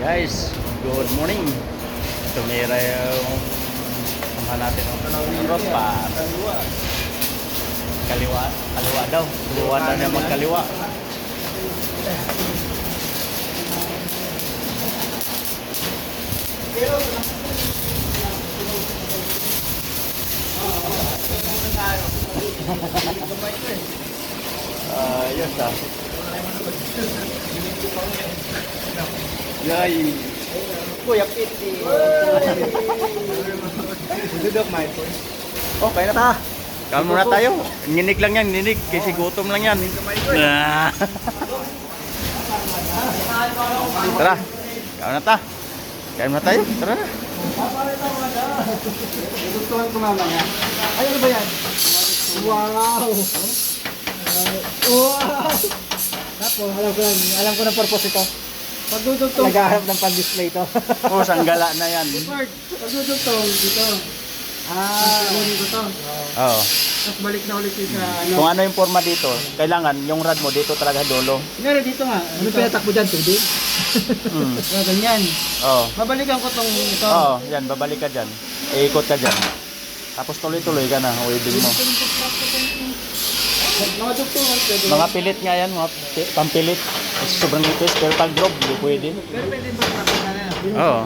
Guys, good morning. Tumira yung samahan natin ng road pass. Kaliwa, kaliwa daw. Kaliwa na niya magkaliwa. Ayos ah. Yay. Kuya Piti. Dudok my boy. Okay na ta. Kain muna tayo. Ninig lang yan, ninig. Kasi gutom lang yan. Ah. Tara. Kain na ta. Kain muna tayo. Tara na. Gustuhan ko mamaya. Ay, ano ba yan? Wow! Wow! Tapos, alam ko na purpose ito. Pagdudugtong. Naghahanap ng pan-display ito. Oh, sanggala na yan. Pagdudugtong dito. Kunin ko to. Oo. Tapos balik na ulit yung sa ano. Kung ano yung forma dito, kailangan yung rad mo dito talaga dulo. Ngayon dito nga. Ano pinatakbo dyan? Tubig? Mm. Ganyan. Oo. Babalikan ko tong ito. Oo, yan, babalik ka dyan. Iikot ka dyan. Tapos tuloy-tuloy ka na, welding mo. Mga dugtungan. Mga pilit nga yan, mga pampilit. Sobrang ipis, pero pag drop, hindi pwede. Pero pwede ba tapos na yan? Oo.